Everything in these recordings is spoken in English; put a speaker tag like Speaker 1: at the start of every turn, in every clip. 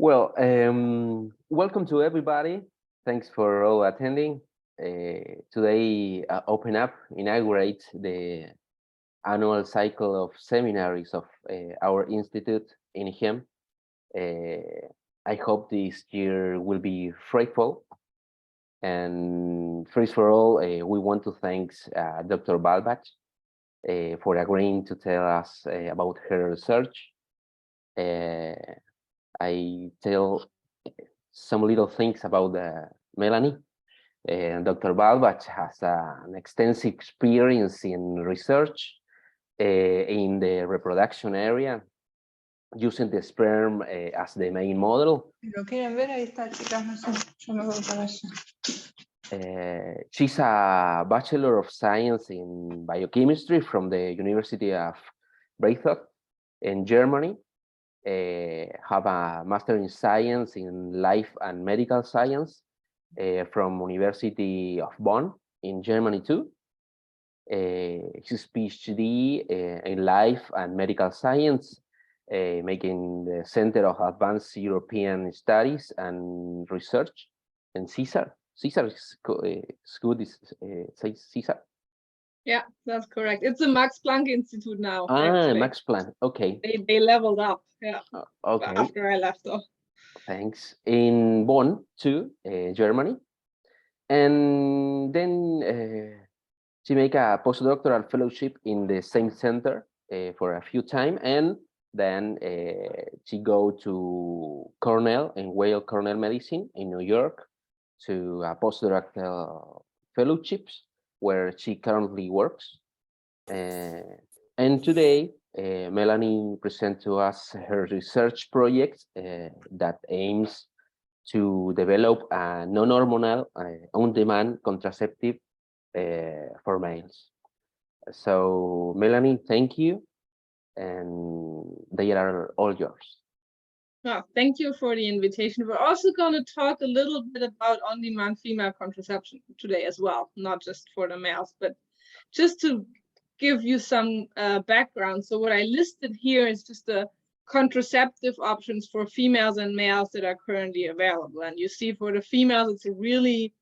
Speaker 1: Well, welcome to everybody. Thanks for all attending. Today, Open Up inaugurates the annual cycle of seminaries of our institute in HEM. I hope this year will be fruitful. And first for all, we want to thank Dr. Balbach for agreeing to tell us about her research. I tell some little things about Melanie. Dr. Balbach has an extensive experience in research in the reproduction area, using the sperm as the main model.
Speaker 2: Lo quieren ver, ahí está, chicas, no sé, yo me voy para allá.
Speaker 1: She's a Bachelor of Science in Biochemistry from the University of Breithaupt in Germany. Have a Master in Science in Life and Medical Science from University of Bonn in Germany too. His PhD in Life and Medical Science, making the Center of Advanced European Studies and Research in CESAR. CESAR is good, say CESAR.
Speaker 3: Yeah, that's correct. It's the Max Planck Institute now.
Speaker 1: Ah,
Speaker 3: actually.
Speaker 1: Max Planck. Okay.
Speaker 3: They leveled up. Yeah.
Speaker 1: Okay.
Speaker 3: After I left off.
Speaker 1: Thanks. In Bonn too, Germany, and then she make a postdoctoral fellowship in the same center for a few time, and then she go to Cornell in Weill Cornell Medicine in New York to a postdoctoral fellowships where she currently works. And today, Melanie presents to us her research project that aims to develop a non-hormonal on-demand contraceptive for males. So, Melanie, thank you, and they are all yours.
Speaker 3: Oh, thank you for the invitation. We're also going to talk a little bit about on-demand female contraception today as well, not just for the males, but just to give you some background. So what I listed here is just the contraceptive options for females and males that are currently available. And you see for the females, it's a really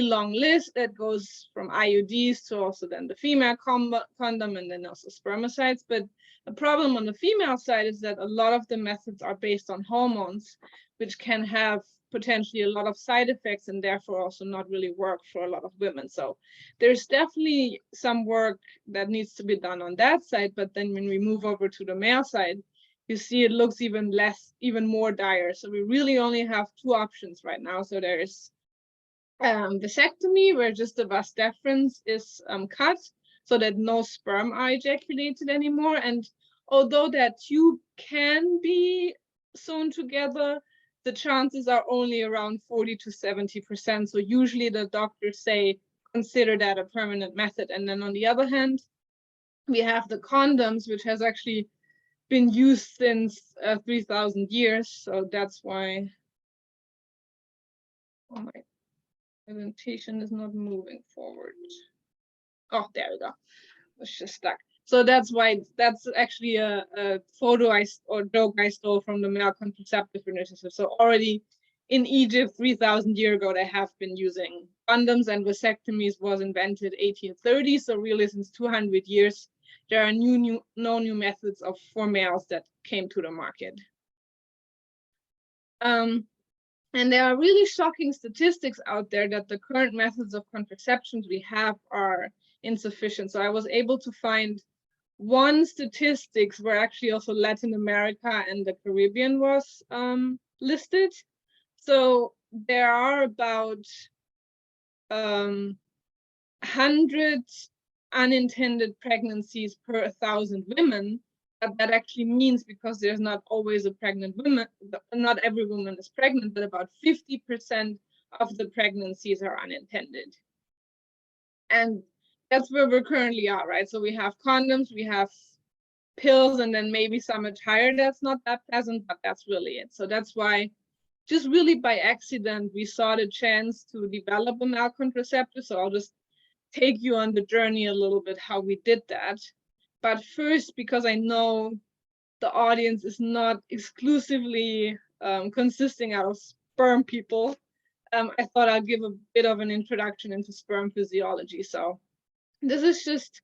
Speaker 3: long list that goes from IUDs to also then the female condom and then also spermicides. But the problem on the female side is that a lot of the methods are based on hormones, which can have potentially a lot of side effects and therefore also not really work for a lot of women. So there's definitely some work that needs to be done on that side. But then when we move over to the male side, you see it looks even more dire. So we really only have two options right now. So there's vasectomy, where just the vas deferens is cut so that no sperm are ejaculated anymore. And although that tube can be sewn together, the chances are only around 40 to 70%. So usually the doctors say, consider that a permanent method. And then on the other hand, we have the condoms, which has actually been used since 3,000 years. So that's why, oh my presentation is not moving forward. Oh, there we go. It's just stuck. So that's why that's actually a photo or joke I stole from the male contraceptive initiative. So already in Egypt 3,000 years ago, they have been using condoms, and vasectomies was invented 1830. So really since 200 years, there are no new methods for males that came to the market. And there are really shocking statistics out there that the current methods of contraceptions we have are insufficient. So I was able to find one statistics where actually also Latin America and the Caribbean was listed. So there are about 100 unintended pregnancies per 1,000 women. That actually means, because there's not always a pregnant woman, not every woman is pregnant, but about 50% of the pregnancies are unintended. And that's where we currently are, right? So we have condoms, we have pills, and then maybe some attire that's not that pleasant, but that's really it. So that's why, just really by accident, we saw the chance to develop a male contraceptive. So I'll just take you on the journey a little bit how we did that. But first, because I know the audience is not exclusively consisting out of sperm people, I thought I'd give a bit of an introduction into sperm physiology. So this is just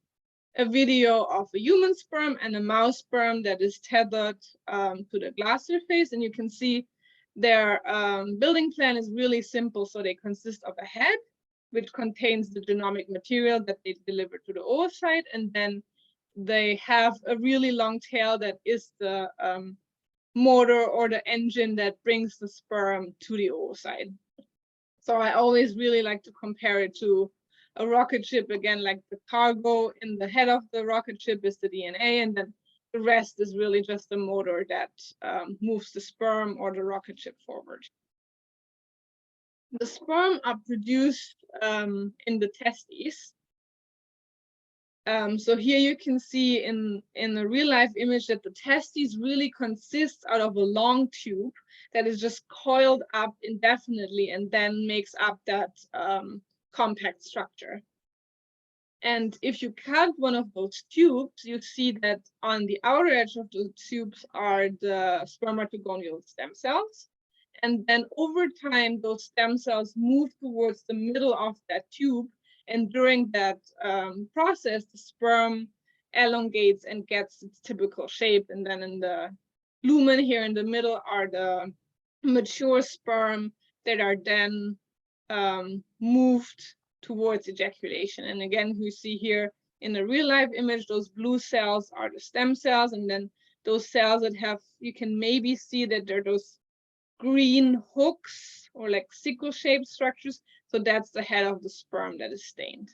Speaker 3: a video of a human sperm and a mouse sperm that is tethered to the glass surface, and you can see their building plan is really simple. So they consist of a head, which contains the genomic material that they deliver to the oocyte, and then they have a really long tail that is the motor or the engine that brings the sperm to the oocyte. So I always really like to compare it to a rocket ship. Again, like the cargo in the head of the rocket ship is the DNA, and then the rest is really just the motor that moves the sperm or the rocket ship forward. The sperm are produced in the testes. So here you can see in a real life image that the testes really consists out of a long tube that is just coiled up indefinitely and then makes up that compact structure. And if you cut one of those tubes, you see that on the outer edge of the tubes are the spermatogonial stem cells. And then over time, those stem cells move towards the middle of that tube. And during that process, the sperm elongates and gets its typical shape. And then in the lumen here in the middle are the mature sperm that are then moved towards ejaculation. And again, you see here in the real life image, those blue cells are the stem cells. And then those cells that have, you can maybe see that they're those green hooks or like sickle-shaped structures. So that's the head of the sperm that is stained.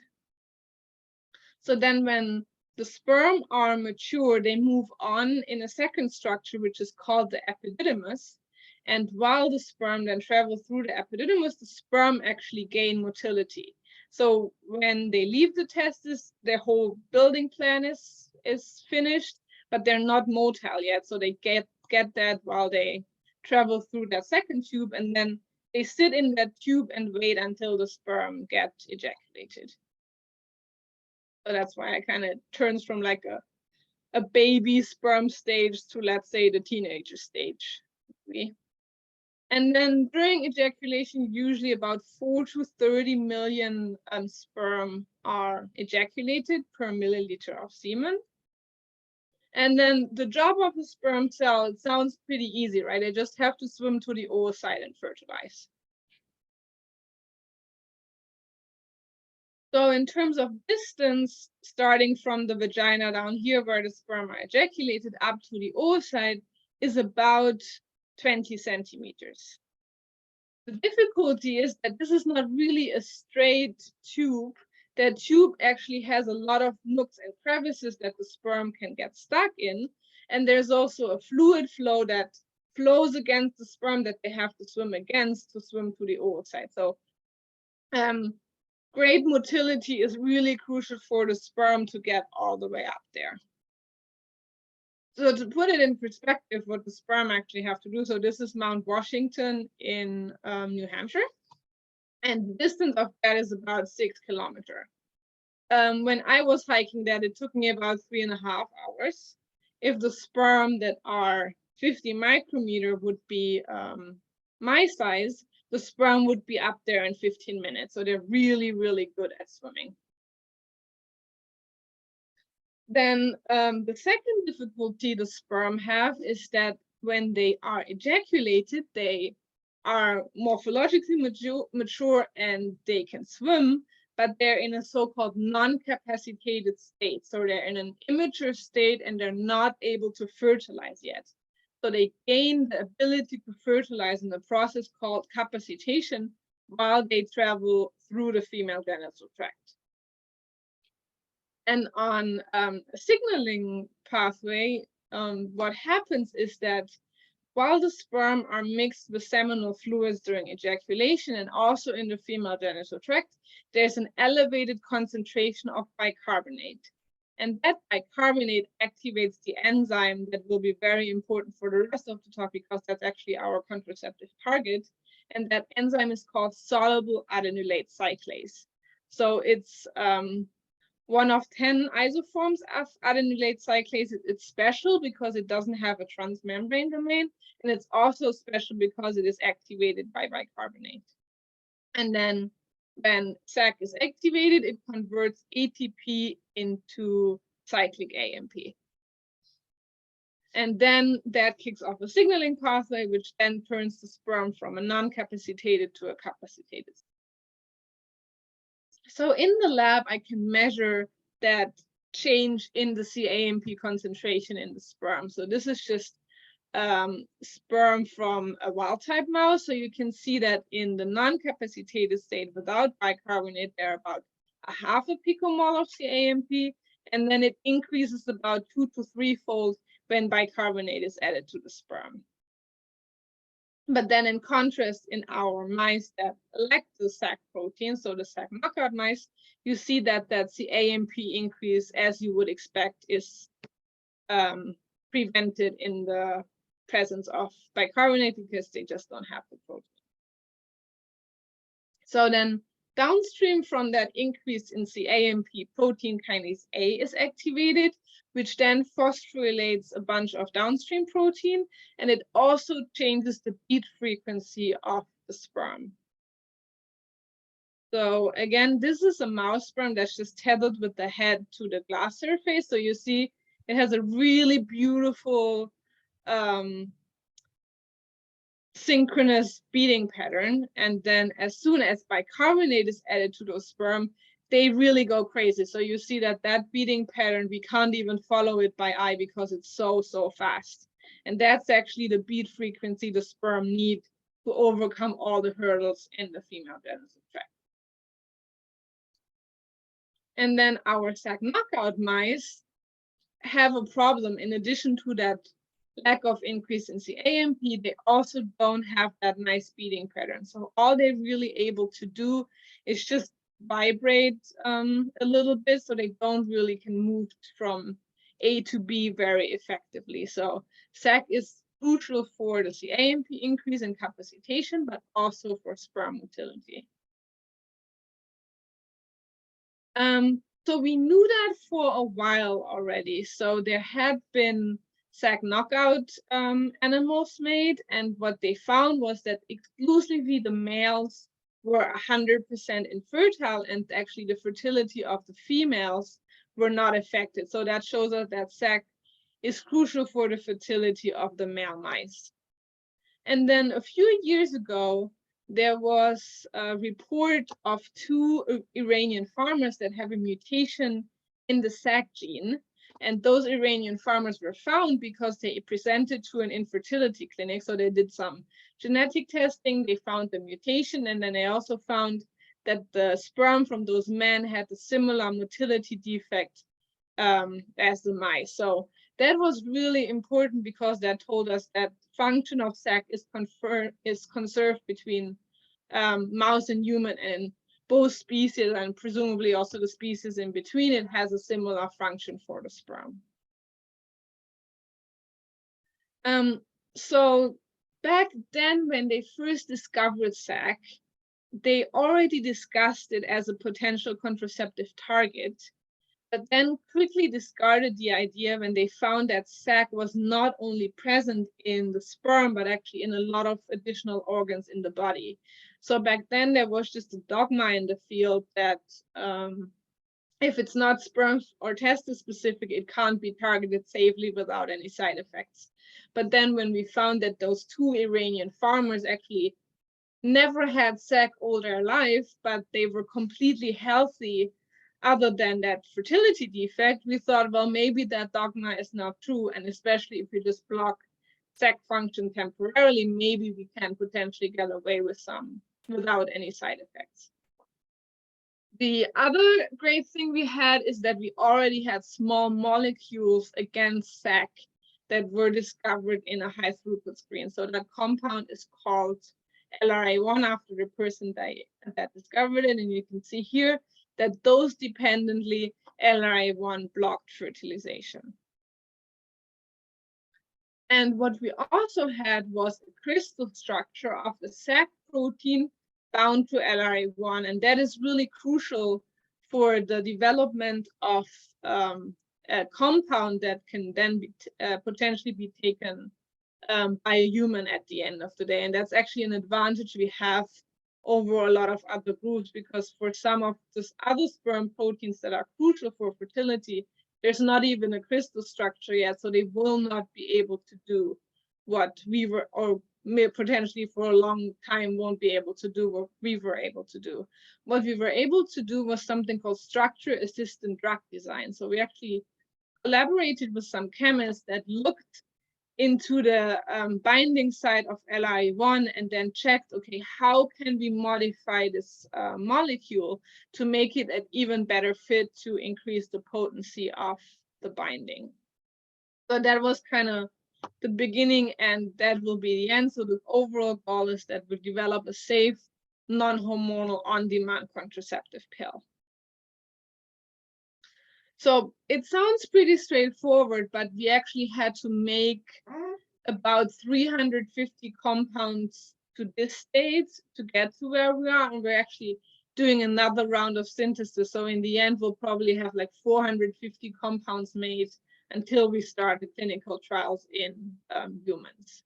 Speaker 3: So then when the sperm are mature, they move on in a second structure, which is called the epididymus. And while the sperm then travel through the epididymus, the sperm actually gain motility. So when they leave the testis, their whole building plan is finished, but they're not motile yet. So they get that while they travel through that second tube, and then they sit in that tube and wait until the sperm get ejaculated. So that's why it kind of turns from like a baby sperm stage to, let's say, the teenager stage. And then during ejaculation, usually about 4 to 30 million sperm are ejaculated per milliliter of semen. And then the job of a sperm cell, it sounds pretty easy, right? They just have to swim to the oocyte and fertilize. So in terms of distance, starting from the vagina down here where the sperm are ejaculated up to the oocyte is about 20 centimeters. The difficulty is that this is not really a straight tube. That tube actually has a lot of nooks and crevices that the sperm can get stuck in. And there's also a fluid flow that flows against the sperm that they have to swim against to swim to the oocyte. So great motility is really crucial for the sperm to get all the way up there. So to put it in perspective, what the sperm actually have to do. So this is Mount Washington in New Hampshire. And the distance of that is about 6 kilometers. When I was hiking that, it took me about 3.5 hours. If the sperm that are 50 micrometer would be my size, the sperm would be up there in 15 minutes. So they're really, really good at swimming. Then the second difficulty the sperm have is that when they are ejaculated, they are morphologically mature and they can swim, but they're in a so-called non-capacitated state. So they're in an immature state and they're not able to fertilize yet. So they gain the ability to fertilize in a process called capacitation while they travel through the female genital tract. And on a signaling pathway, what happens is that while the sperm are mixed with seminal fluids during ejaculation and also in the female genital tract, there's an elevated concentration of bicarbonate. And that bicarbonate activates the enzyme that will be very important for the rest of the talk because that's actually our contraceptive target. And that enzyme is called soluble adenylate cyclase. So it's one of 10 isoforms of adenylate cyclase. It's special because it doesn't have a transmembrane domain, and it's also special because it is activated by bicarbonate. And then when SAC is activated, it converts ATP into cyclic AMP. And then that kicks off a signaling pathway, which then turns the sperm from a non-capacitated to a capacitated. So in the lab, I can measure that change in the CAMP concentration in the sperm. So this is just sperm from a wild type mouse. So you can see that in the non-capacitated state without bicarbonate, they're about 0.5 picomole of CAMP, and then it increases about 2 to 3-fold when bicarbonate is added to the sperm. But then in contrast, in our mice that lack the SAC protein, so the SAC knockout mice, you see that that CAMP increase, as you would expect, is prevented in the presence of bicarbonate because they just don't have the protein. So then downstream from that increase in CAMP, protein kinase A is activated, which then phosphorylates a bunch of downstream protein, and it also changes the beat frequency of the sperm. So again, this is a mouse sperm that's just tethered with the head to the glass surface. So you see it has a really beautiful synchronous beating pattern. And then as soon as bicarbonate is added to those sperm, they really go crazy. So you see that that beating pattern, we can't even follow it by eye because it's so fast. And that's actually the beat frequency the sperm need to overcome all the hurdles in the female genital tract. And then our SAC knockout mice have a problem. In addition to that lack of increase in CAMP, they also don't have that nice beating pattern. So all they're really able to do is just vibrate a little bit, so they don't really can move from A to B very effectively. So SAC is crucial for the CAMP increase in capacitation, but also for sperm motility. So we knew that for a while already. So there had been SAC knockout animals made, and what they found was that exclusively the males were 100% infertile, and actually the fertility of the females were not affected. So that shows us that SAC is crucial for the fertility of the male mice. And then a few years ago, there was a report of 2 Iranian farmers that have a mutation in the SAC gene. And those Iranian farmers were found because they presented to an infertility clinic. So they did some genetic testing, they found the mutation, and then they also found that the sperm from those men had a similar motility defect as the mice. So that was really important because that told us that function of SAC is conserved between mouse and human, and both species, and presumably also the species in between it, has a similar function for the sperm. So back then, when they first discovered SAC, they already discussed it as a potential contraceptive target, but then quickly discarded the idea when they found that SAC was not only present in the sperm, but actually in a lot of additional organs in the body. So back then there was just a dogma in the field that if it's not sperm or testis specific, it can't be targeted safely without any side effects. But then when we found that those 2 Iranian farmers actually never had SAC all their life, but they were completely healthy other than that fertility defect, we thought, well, maybe that dogma is not true. And especially if you just block SAC function temporarily, maybe we can potentially get away with some without any side effects. The other great thing we had is that we already had small molecules against SAC that were discovered in a high throughput screen. So that compound is called LRA1 after the person that discovered it. And you can see here that dose dependently LRA1 blocked fertilization. And what we also had was a crystal structure of the SAC protein bound to LRA1, and that is really crucial for the development of a compound that can then be potentially be taken by a human at the end of the day. And that's actually an advantage we have over a lot of other groups, because for some of these other sperm proteins that are crucial for fertility, there's not even a crystal structure yet, so they will not be able to do what we were, or may potentially for a long time won't be able to do what we were able to do. What we were able to do was something called structure-assisted drug design. So we actually collaborated with some chemists that looked into the binding site of LRE1 and then checked, okay, how can we modify this molecule to make it an even better fit to increase the potency of the binding. So that was kind of the beginning, and that will be the end. So the overall goal is that we develop a safe, non-hormonal, on-demand contraceptive pill. So it sounds pretty straightforward, but we actually had to make about 350 compounds to this state to get to where we are, and we're actually doing another round of synthesis. So in the end, we'll probably have like 450 compounds made until we start the clinical trials in humans.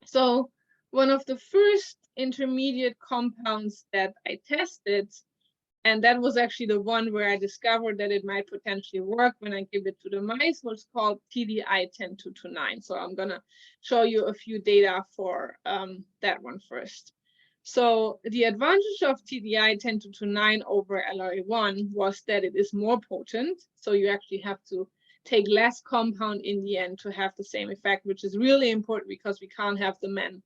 Speaker 3: So one of the first intermediate compounds that I tested, and that was actually the one where I discovered that it might potentially work when I give it to the mice, was called TDI-10229. So I'm gonna show you a few data for that one first. So the advantage of TDI-10229 over LRE1 was that it is more potent. So you actually have to take less compound in the end to have the same effect, which is really important because we can't have the men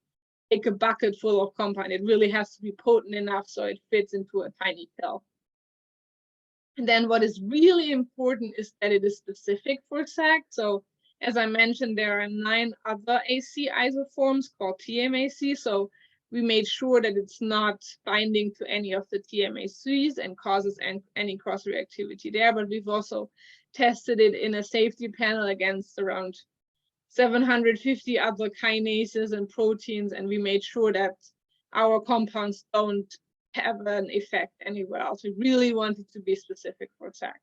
Speaker 3: take a bucket full of compound. It really has to be potent enough so it fits into a tiny pill. And then what is really important is that it is specific for SAC. So as I mentioned, there are 9 other AC isoforms called TMAC. So we made sure that it's not binding to any of the TMACs and causes any cross-reactivity there. But we've also tested it in a safety panel against around 750 other kinases and proteins, and we made sure that our compounds don't have an effect anywhere else. We really wanted to be specific for SAC.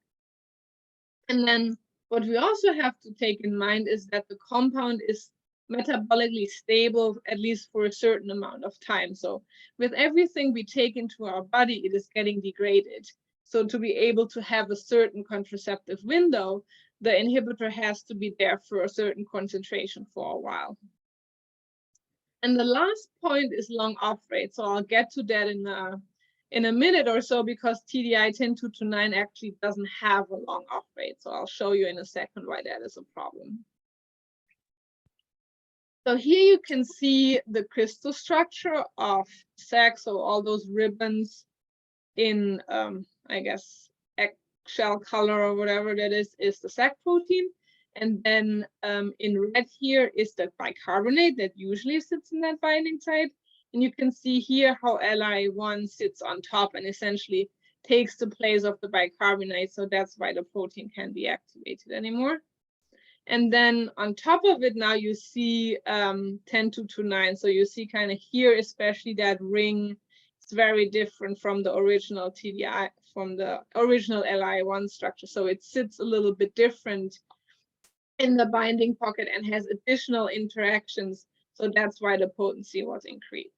Speaker 3: And then what we also have to take in mind is that the compound is metabolically stable, at least for a certain amount of time. So with everything we take into our body, it is getting degraded. So to be able to have a certain contraceptive window, the inhibitor has to be there for a certain concentration for a while. And the last point is long off rate. So I'll get to that in a minute or so, because TDI-10229 actually doesn't have a long off rate. So I'll show you in a second why that is a problem. So here you can see the crystal structure of SAC. So all those ribbons in, I guess, eggshell color or whatever that is the SAC protein. And then in red here is the bicarbonate that usually sits in that binding site. And you can see here how LI1 sits on top and essentially takes the place of the bicarbonate. So that's why the protein can't be activated anymore. And then on top of it, now you see 10229. So you see kind of here, especially that ring, it's very different from the original TDI, from the original LI1 structure. So it sits a little bit different in the binding pocket and has additional interactions. So that's why the potency was increased.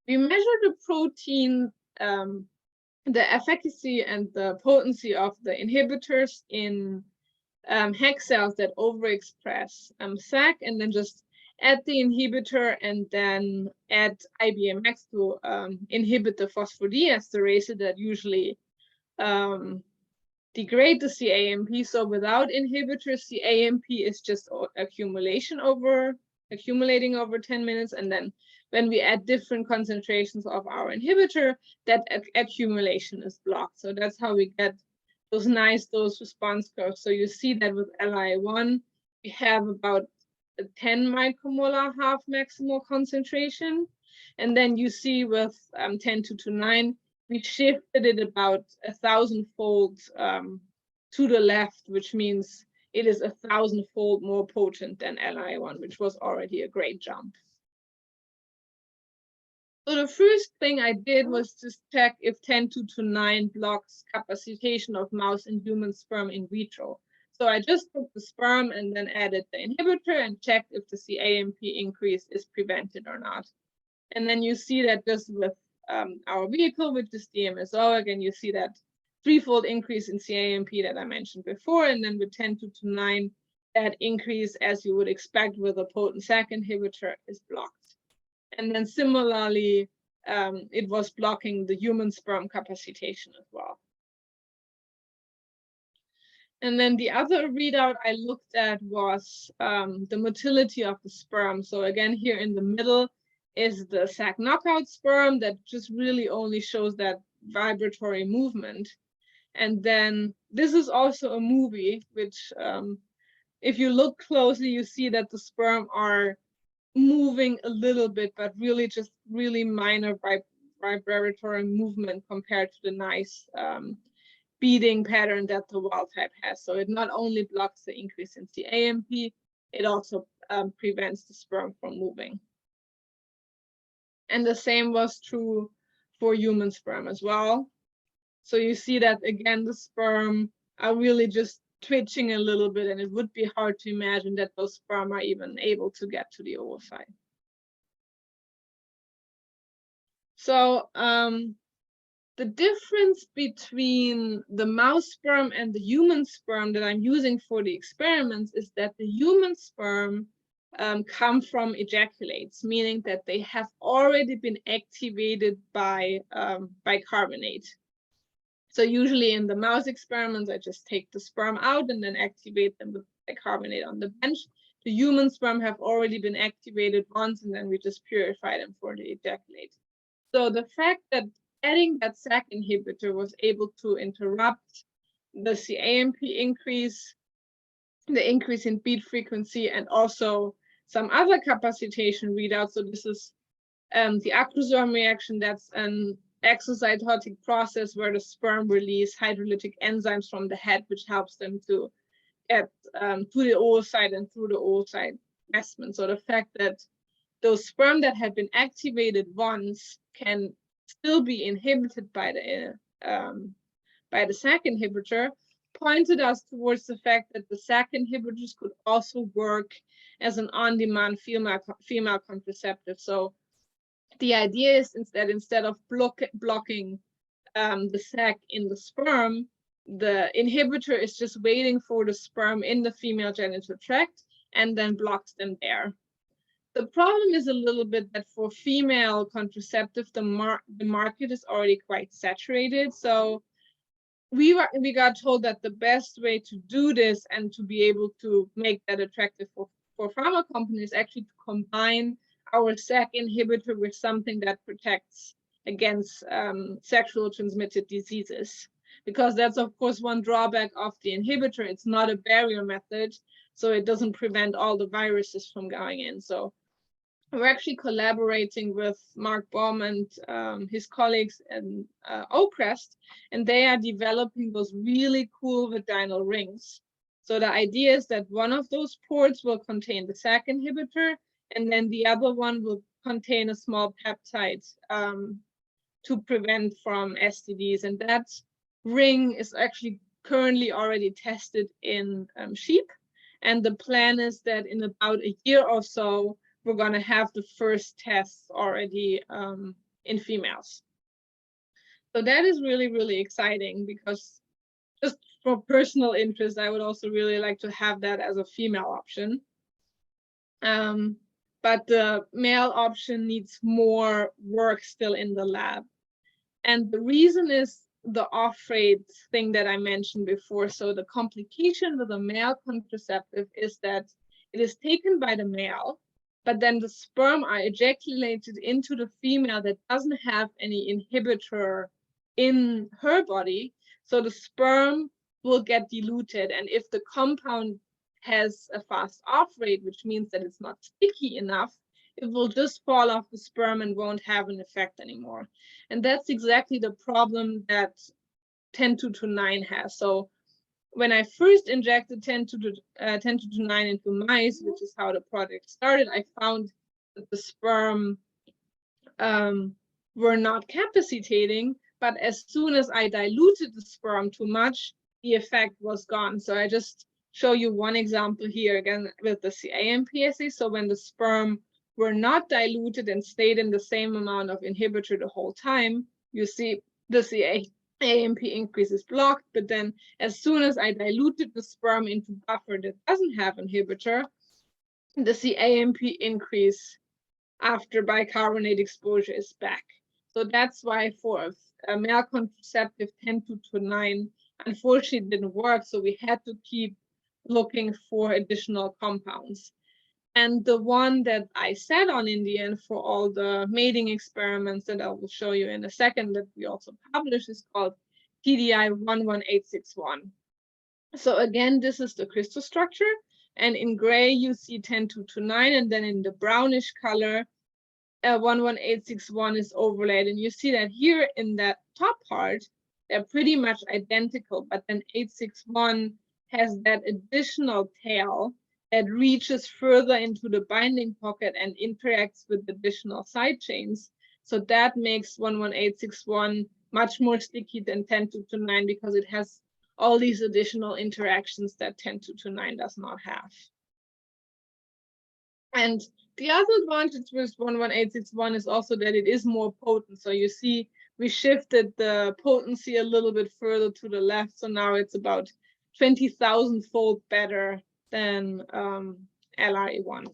Speaker 3: We measure the protein, the efficacy and the potency of the inhibitors in HEC cells that overexpress SAC, and then just add the inhibitor and then add IBMX to inhibit the phosphodiesterase that usually degrade the CAMP. So without inhibitors, the AMP is just accumulating over 10 minutes, and then when we add different concentrations of our inhibitor, that accumulation is blocked. So that's how we get those nice dose response curves. So you see that with LI1, we have about a 10 micromolar half maximal concentration. And then you see with 10229, we shifted it about 1,000-fold to the left, which means it is 1,000-fold more potent than LI1, which was already a great jump. So the first thing I did was just check if 10^9 blocks capacitation of mouse and human sperm in vitro. So I just took the sperm and then added the inhibitor and checked if the CAMP increase is prevented or not. And then you see that just with our vehicle, which is DMSO, again, you see that threefold increase in CAMP that I mentioned before. And then with 10^9, that increase, as you would expect with a potent SAC inhibitor, is blocked. And then similarly, it was blocking the human sperm capacitation as well. And then the other readout I looked at was the motility of the sperm. So again, here in the middle is the SAC knockout sperm that just really only shows that vibratory movement. And then this is also a movie, which if you look closely, you see that the sperm are moving a little bit, but really just really minor vibratory movement compared to the nice beating pattern that the wild type has. So it not only blocks the increase in CAMP, it also prevents the sperm from moving. And the same was true for human sperm as well. So you see that again, the sperm are really just twitching a little bit, and it would be hard to imagine that those sperm are even able to get to the oocyte. So the difference between the mouse sperm and the human sperm that I'm using for the experiments is that the human sperm come from ejaculates, meaning that they have already been activated by bicarbonate. So usually in the mouse experiments, I just take the sperm out and then activate them with bicarbonate on the bench. The human sperm have already been activated once, and then we just purify them for the ejaculate. So the fact that adding that SAC inhibitor was able to interrupt the CAMP increase, the increase in beat frequency, and also some other capacitation readouts. So this is the acrosome reaction. That's an exocytotic process where the sperm release hydrolytic enzymes from the head, which helps them to get to the oocyte and through the oocyte investment. So the fact that those sperm that have been activated once can still be inhibited by the SAC inhibitor pointed us towards the fact that the SAC inhibitors could also work as an on-demand female contraceptive. So the idea is that instead of blocking the SAC in the sperm, the inhibitor is just waiting for the sperm in the female genital tract and then blocks them there. The problem is a little bit that for female contraceptive, the market is already quite saturated. So we got told that the best way to do this and to be able to make that attractive for pharma companies is actually to combine our SAC inhibitor with something that protects against sexual transmitted diseases. Because that's, of course, one drawback of the inhibitor. It's not a barrier method, so it doesn't prevent all the viruses from going in. So we're actually collaborating with Mark Baum and his colleagues in Oakcrest, and they are developing those really cool vaginal rings. So the idea is that one of those ports will contain the SAC inhibitor, and then the other one will contain a small peptide to prevent from STDs. And that ring is actually currently already tested in sheep. And the plan is that in about a year or so, we're going to have the first tests already in females. So that is really, really exciting, because just for personal interest, I would also really like to have that as a female option. But the male option needs more work still in the lab. And the reason is the off-rate thing that I mentioned before. So the complication with a male contraceptive is that it is taken by the male, but then the sperm are ejaculated into the female that doesn't have any inhibitor in her body. So the sperm will get diluted. And if the compound has a fast off rate, which means that it's not sticky enough, it will just fall off the sperm and won't have an effect anymore. And that's exactly the problem that 10^9 has. So when I first injected 10^9 into mice, which is how the project started, I found that the sperm were not capacitating, but as soon as I diluted the sperm too much, the effect was gone. So I just show you one example here again with the CAMP assay. So when the sperm were not diluted and stayed in the same amount of inhibitor the whole time, you see the CAMP increase is blocked. But then as soon as I diluted the sperm into buffer that doesn't have inhibitor, the CAMP increase after bicarbonate exposure is back. So that's why for a male contraceptive 10-9, unfortunately didn't work. So we had to keep looking for additional compounds. And the one that I sat on in the end for all the mating experiments that I will show you in a second that we also published is called TDI 11861. So again, this is the crystal structure. And in gray, you see 10-9, and then in the brownish color, 11861 is overlaid. And you see that here in that top part, they're pretty much identical, but then 861 has that additional tail that reaches further into the binding pocket and interacts with additional side chains. So that makes 11861 much more sticky than 10-9 because it has all these additional interactions that 10-9 does not have. And the other advantage with 11861 is also that it is more potent. So you see, we shifted the potency a little bit further to the left. So now it's about 20,000-fold better than LRE1.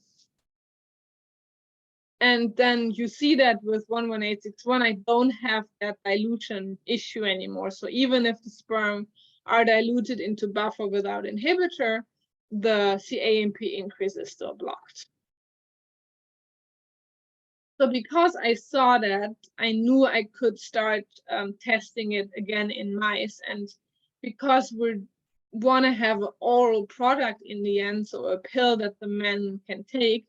Speaker 3: And then you see that with 11861, I don't have that dilution issue anymore. So even if the sperm are diluted into buffer without inhibitor, the CAMP increase is still blocked. So because I saw that, I knew I could start testing it again in mice. And because we want to have an oral product in the end, so a pill that the men can take,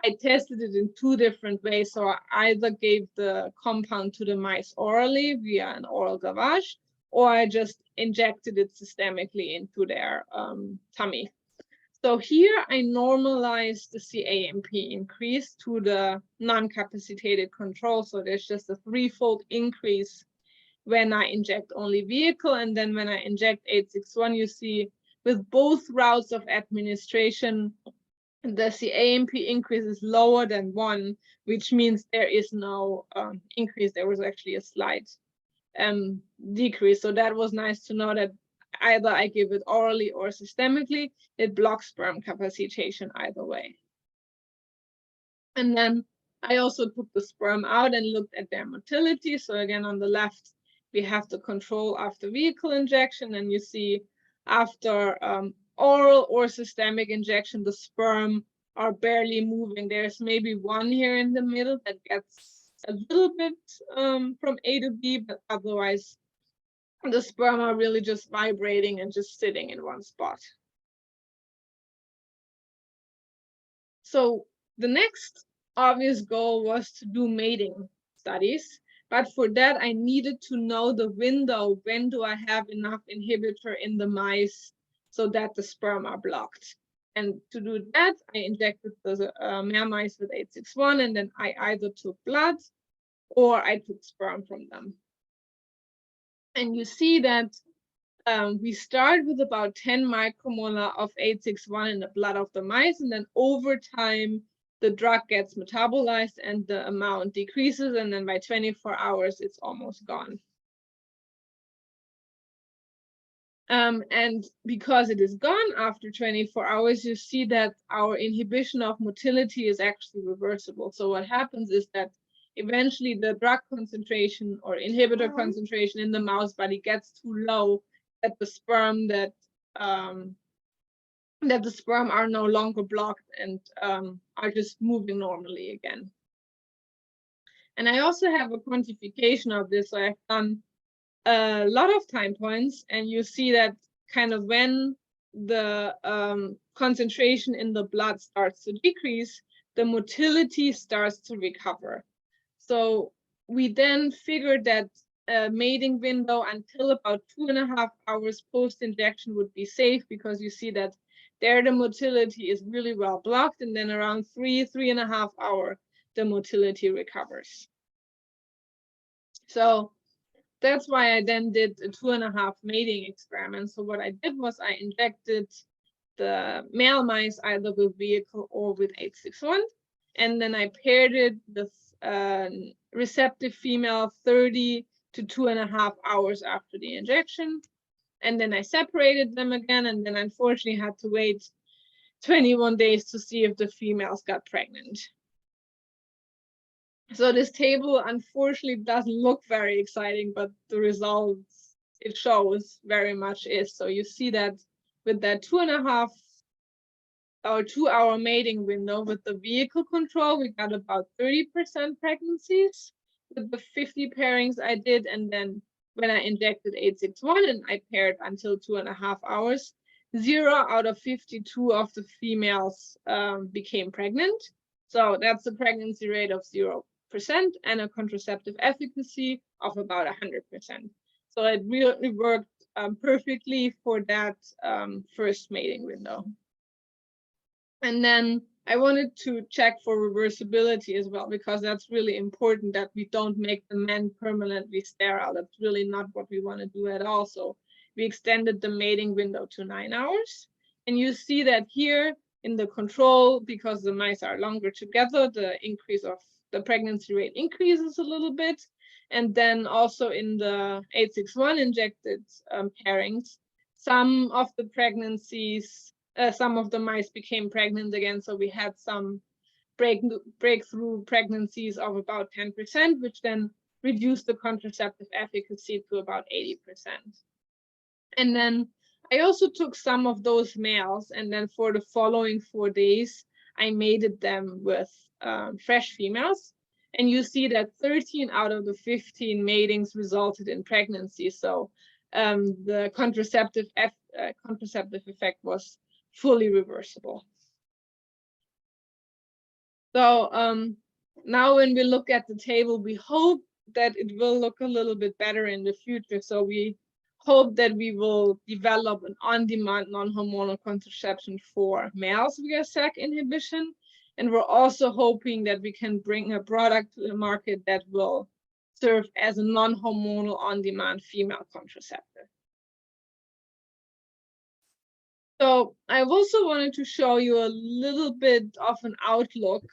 Speaker 3: I tested it in 2 different ways. So I either gave the compound to the mice orally via an oral gavage, or I just injected it systemically into their tummy. So here I normalized the CAMP increase to the non-capacitated control. So there's just a 3-fold increase when I inject only vehicle. And then when I inject 861, you see with both routes of administration, the CAMP increase is lower than 1, which means there is no increase. There was actually a slight decrease. So that was nice to know that either I give it orally or systemically, it blocks sperm capacitation either way. And then I also took the sperm out and looked at their motility. So again, on the left, we have the control after vehicle injection, and you see after oral or systemic injection, the sperm are barely moving. There's maybe one here in the middle that gets a little bit from A to B, but otherwise the sperm are really just vibrating and just sitting in one spot. So the next obvious goal was to do mating studies. But for that, I needed to know the window. When do I have enough inhibitor in the mice so that the sperm are blocked? And to do that, I injected the male mice with 861, and then I either took blood or I took sperm from them. And you see that we start with about 10 micromolar of 861 in the blood of the mice, and then over time, the drug gets metabolized and the amount decreases, and then by 24 hours, it's almost gone. And because it is gone after 24 hours, you see that our inhibition of motility is actually reversible. So what happens is that eventually the drug concentration or inhibitor concentration in the mouse body gets too low that the sperm the sperm are no longer blocked and are just moving normally again. And I also have a quantification of this. So I've done a lot of time points, and you see that kind of when the concentration in the blood starts to decrease, the motility starts to recover. So we then figured that a mating window until about 2.5 hours post-injection would be safe, because you see that there the motility is really well blocked, and then around 3.5 hours, the motility recovers. So that's why I then did a 2.5 mating experiment. So what I did was I injected the male mice either with vehicle or with 861, and then I paired it with receptive female 30 to 2.5 hours after the injection, and then I separated them again, and then unfortunately had to wait 21 days to see if the females got pregnant. So this table unfortunately doesn't look very exciting, but the results it shows very much is. So you see that with that 2.5 or 2-hour mating window with the vehicle control, we got about 30% pregnancies with the 50 pairings I did. And then when I injected 861 and I paired until 2.5 hours, 0 out of 52 of the females became pregnant. So that's a pregnancy rate of 0% and a contraceptive efficacy of about 100%. So it really worked perfectly for that first mating window. And then I wanted to check for reversibility as well, because that's really important that we don't make the men permanently sterile. That's really not what we want to do at all. So we extended the mating window to 9 hours. And you see that here in the control, because the mice are longer together, the increase of the pregnancy rate increases a little bit. And then also in the 861 injected pairings, some of the pregnancies, some of the mice became pregnant again. So we had some breakthrough pregnancies of about 10%, which then reduced the contraceptive efficacy to about 80%. And then I also took some of those males, and then for the following 4 days, I mated them with fresh females. And you see that 13 out of the 15 matings resulted in pregnancy. So the contraceptive effect was fully reversible. So now when we look at the table, we hope that it will look a little bit better in the future. So we hope that we will develop an on-demand non-hormonal contraception for males via SAC inhibition. And we're also hoping that we can bring a product to the market that will serve as a non-hormonal on-demand female contraceptive. So I also wanted to show you a little bit of an outlook,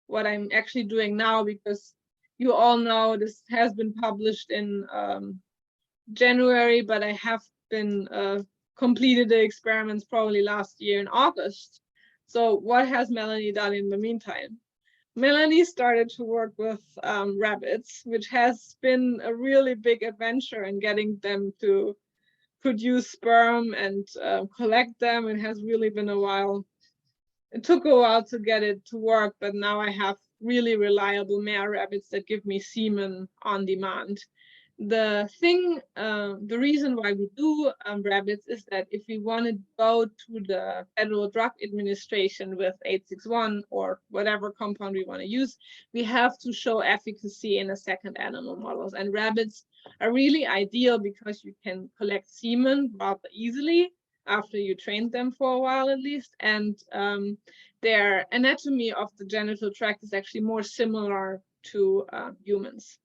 Speaker 3: what I'm actually doing now, because you all know this has been published in January, but I have been completed the experiments probably last year in August. So what has Melanie done in the meantime? Melanie started to work with rabbits, which has been a really big adventure in getting them to produce sperm and collect them. It has really been a while. It took a while to get it to work, but now I have really reliable male rabbits that give me semen on demand. The reason why we do rabbits is that if we want to go to the Federal Drug Administration with 861 or whatever compound we want to use, we have to show efficacy in a second animal models. And rabbits are really ideal because you can collect semen rather easily after you trained them for a while at least. And their anatomy of the genital tract is actually more similar to humans.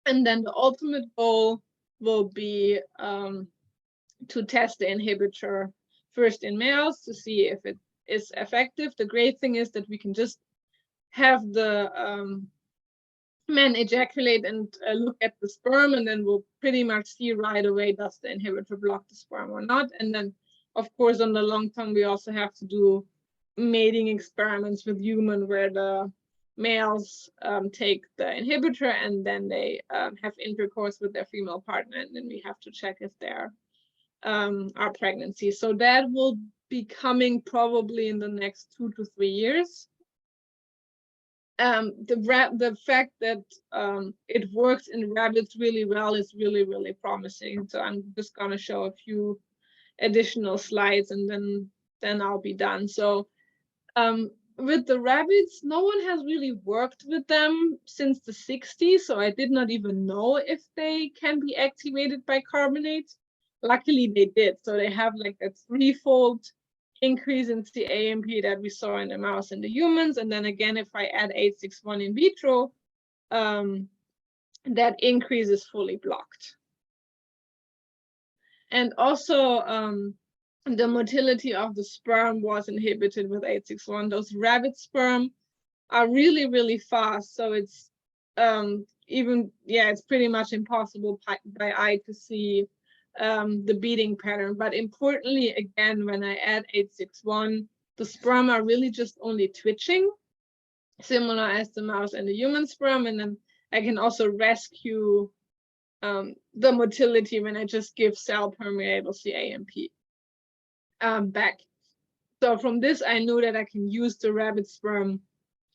Speaker 3: And then the ultimate goal will be to test the inhibitor first in males to see if it is effective. The great thing is that we can just have the men ejaculate and look at the sperm, and then we'll pretty much see right away, does the inhibitor block the sperm or not. And then, of course, on the long term, we also have to do mating experiments with human where the males take the inhibitor and then they have intercourse with their female partner, and then we have to check if there are pregnancies. So that will be coming probably in the next 2 to 3 years. The fact that it works in rabbits really well is really, really promising. So I'm just going to show a few additional slides and then I'll be done. So with the rabbits, no one has really worked with them since the 60s, so I did not even know if they can be activated by carbonate. Luckily, they did. So they have like a 3-fold increase in CAMP that we saw in the mouse and the humans. And then again, if I add 861 in vitro, that increase is fully blocked. And also the motility of the sperm was inhibited with 861. Those rabbit sperm are really, really fast. So it's it's pretty much impossible by eye to see the beating pattern. But importantly, again, when I add 861, the sperm are really just only twitching, similar as the mouse and the human sperm. And then I can also rescue the motility when I just give cell permeable CAMP back. So from this, I knew that I can use the rabbit sperm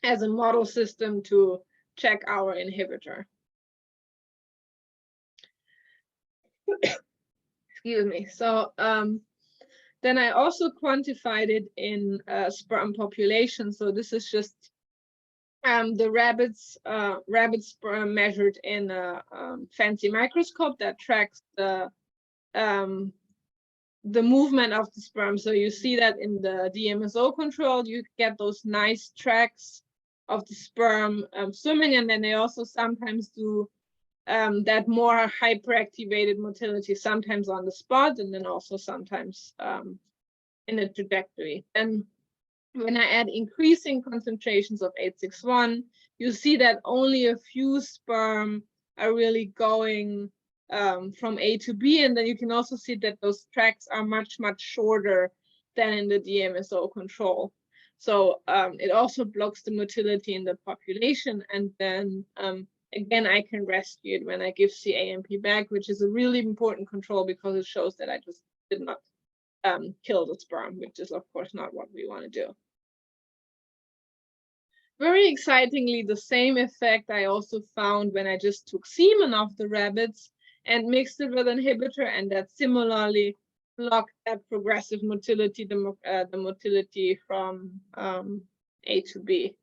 Speaker 3: as a model system to check our inhibitor. Excuse me. So then I also quantified it in sperm population. So this is just the rabbit sperm measured in a fancy microscope that tracks the movement of the sperm. So you see that in the DMSO control, you get those nice tracks of the sperm swimming, and then they also sometimes do that more hyperactivated motility, sometimes on the spot, and then also sometimes in a trajectory. And when I add increasing concentrations of 861, you see that only a few sperm are really going from A to B, and then you can also see that those tracks are much, much shorter than in the DMSO control. So it also blocks the motility in the population, and then again, I can rescue it when I give CAMP back, which is a really important control because it shows that I just did not kill the sperm, which is of course not what we want to do. Very excitingly, the same effect I also found when I just took semen off the rabbits and mixed it with inhibitor, and that similarly blocked that progressive motility, the motility from A to B.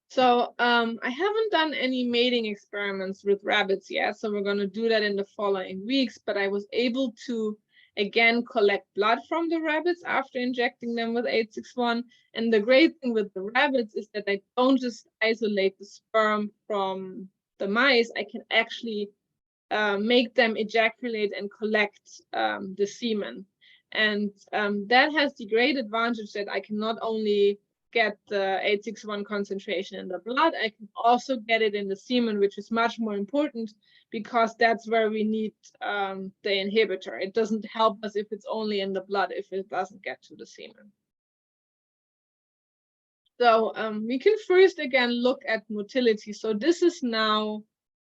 Speaker 3: So I haven't done any mating experiments with rabbits yet, so we're going to do that in the following weeks, but I was able to again collect blood from the rabbits after injecting them with 861. And the great thing with the rabbits is that I don't just isolate the sperm from the mice, I can actually make them ejaculate and collect the semen. And that has the great advantage that I can not only get the 861 concentration in the blood, I can also get it in the semen, which is much more important because that's where we need the inhibitor. It doesn't help us if it's only in the blood, if it doesn't get to the semen. So we can first again look at motility. So this is now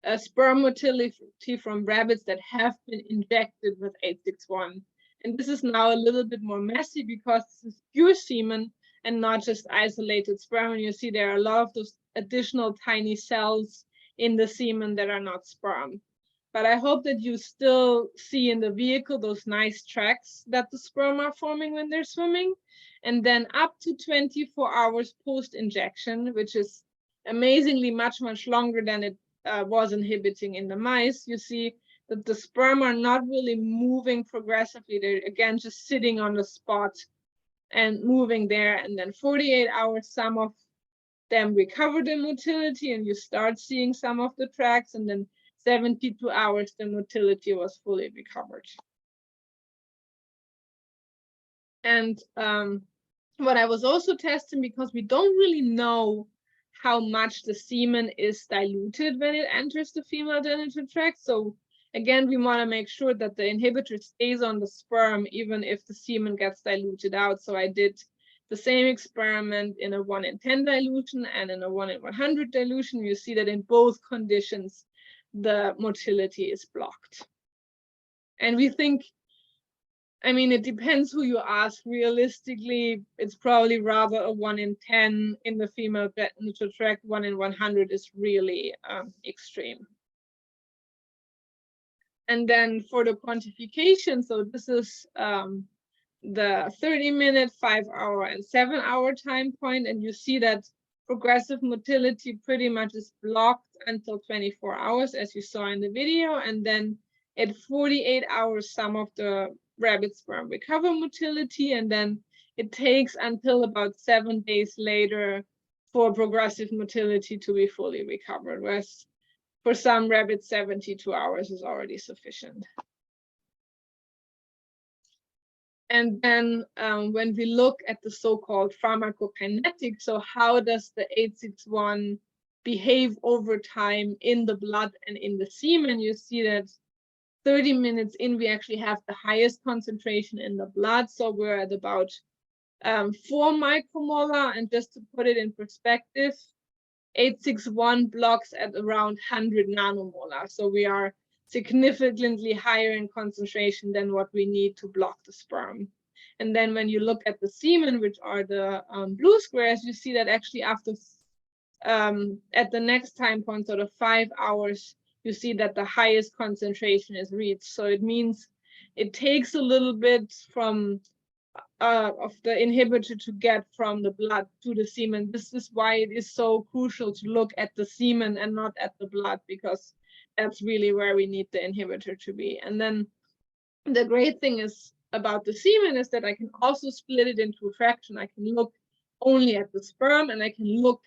Speaker 3: a sperm motility from rabbits that have been injected with 861. And this is now a little bit more messy because this is pure semen and not just isolated sperm. And you see there are a lot of those additional tiny cells in the semen that are not sperm. But I hope that you still see in the vehicle those nice tracks that the sperm are forming when they're swimming. And then up to 24 hours post-injection, which is amazingly much, much longer than it was inhibiting in the mice, you see that the sperm are not really moving progressively. They're again just sitting on the spot and moving there, and then 48 hours, some of them recover the motility and you start seeing some of the tracks, and then 72 hours, the motility was fully recovered. And what I was also testing, because we don't really know how much the semen is diluted when it enters the female genital tract. So again, we want to make sure that the inhibitor stays on the sperm, even if the semen gets diluted out. So I did the same experiment in a 1 in 10 dilution and in a 1 in 100 dilution. You see that in both conditions, the motility is blocked. And we think, I mean, it depends who you ask. Realistically, it's probably rather a 1 in 10 in the female genital tract. 1 in 100 is really extreme. And then for the quantification, so this is the 30-minute, 5-hour, and 7-hour time point, and you see that progressive motility pretty much is blocked until 24 hours, as you saw in the video, and then at 48 hours, some of the rabbit sperm recover motility, and then it takes until about 7 days later for progressive motility to be fully recovered, whereas for some rabbits, 72 hours is already sufficient. And then when we look at the so-called pharmacokinetic, so how does the 861 behave over time in the blood and in the semen, you see that 30 minutes in, we actually have the highest concentration in the blood. So we're at about 4 micromolar. And just to put it in perspective, 861 blocks at around 100 nanomolar. So we are significantly higher in concentration than what we need to block the sperm. And then when you look at the semen, which are the blue squares, you see that actually after at the next time point, sort of 5 hours, you see that the highest concentration is reached. So it means it takes a little bit from of the inhibitor to get from the blood to the semen. This is why it is so crucial to look at the semen and not at the blood, because that's really where we need the inhibitor to be. And then the great thing is about the semen is that I can also split it into a fraction. I can look only at the sperm, and I can look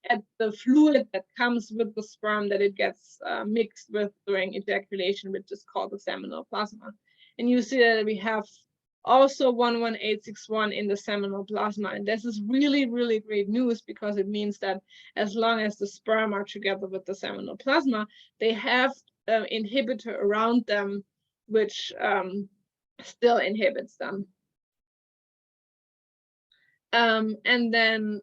Speaker 3: at the fluid that comes with the sperm that it gets mixed with during ejaculation, which is called the seminal plasma. And you see that we have also 11861 in the seminal plasma. And this is really, really great news, because it means that as long as the sperm are together with the seminal plasma, they have an inhibitor around them, which still inhibits them. And then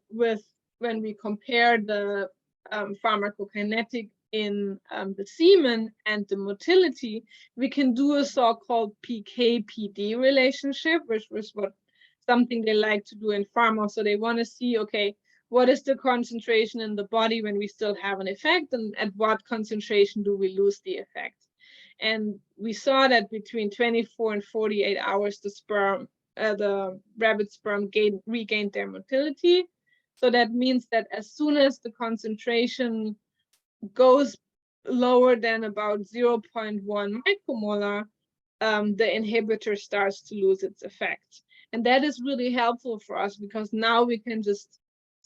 Speaker 3: when we compare the pharmacokinetic in the semen and the motility, we can do a so-called PK-PD relationship, which was something they like to do in pharma. So they want to see, okay, what is the concentration in the body when we still have an effect, and at what concentration do we lose the effect? And we saw that between 24 and 48 hours, the rabbit sperm regained their motility. So that means that as soon as the concentration goes lower than about 0.1 micromolar, the inhibitor starts to lose its effect. And that is really helpful for us, because now we can just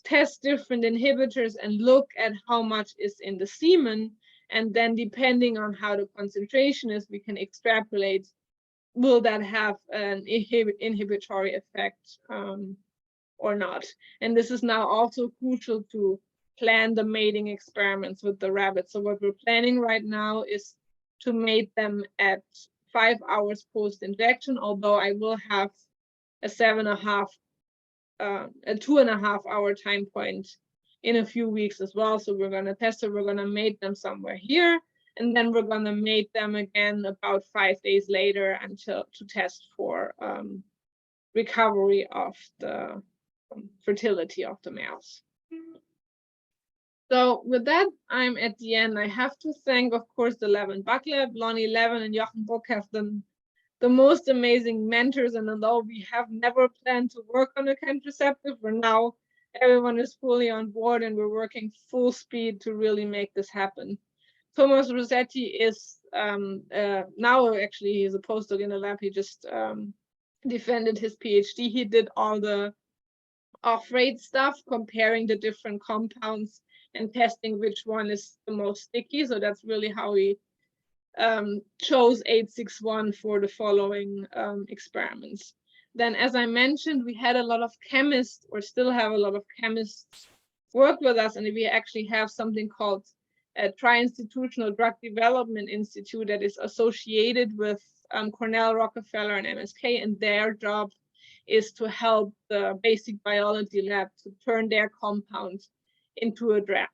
Speaker 3: test different inhibitors and look at how much is in the semen. And then depending on how the concentration is, we can extrapolate, will that have an inhibitory effect or not? And this is now also crucial to plan the mating experiments with the rabbits. So what we're planning right now is to mate them at 5 hours post-injection, although I will have a 2.5 hour time point in a few weeks as well. So we're going to test it. We're going to mate them somewhere here, and then we're going to mate them again about 5 days later to test for recovery of the fertility of the males. So with that, I'm at the end. I have to thank, of course, the Levin Buck Lab. Lonnie Levin and Jochen Buck have been the most amazing mentors. And although we have never planned to work on a contraceptive, everyone is fully on board, and we're working full speed to really make this happen. Thomas Rossetti is now actually he's a postdoc in the lab. He just defended his PhD. He did all the off-rate stuff, comparing the different compounds and testing which one is the most sticky. So that's really how we chose 861 for the following experiments. Then, as I mentioned, we had a lot of chemists, or still have a lot of chemists, work with us, and we actually have something called a Tri-Institutional Drug Development Institute that is associated with Cornell, Rockefeller, and MSK, and their job is to help the basic biology lab to turn their compounds into a drug.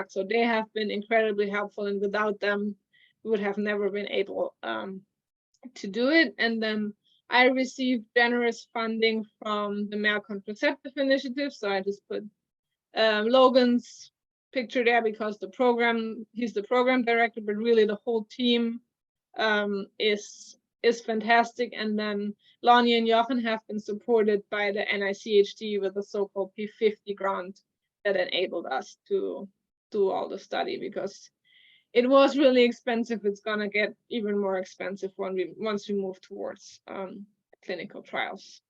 Speaker 3: So they have been incredibly helpful, and without them, we would have never been able to do it. And then I received generous funding from the Male Contraceptive Initiative. So I just put Logan's picture there because he's the program director, but really the whole team is fantastic. And then Lonnie and Jochen have been supported by the NICHD with a so-called P50 grant that enabled us to do all the study, because it was really expensive. It's gonna get even more expensive once we move towards clinical trials.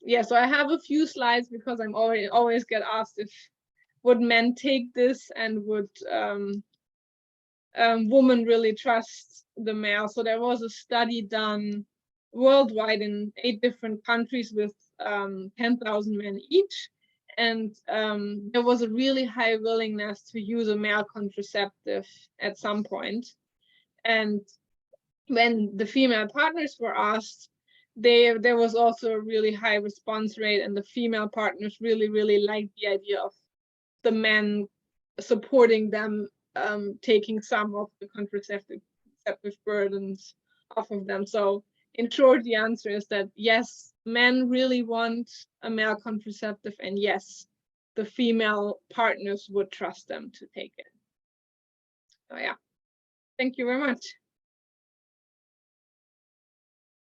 Speaker 3: yeah, so I have a few slides because I'm always get asked if would men take this and would women really trust the male. So there was a study done worldwide in 8 different countries with 10,000 men each. And there was a really high willingness to use a male contraceptive at some point. And when the female partners were asked, there was also a really high response rate, and the female partners really liked the idea of the men supporting them taking some of the contraceptive burdens off of them. So in short, the answer is that yes, men really want a male contraceptive, and yes, the female partners would trust them to take it. So yeah, thank you very much.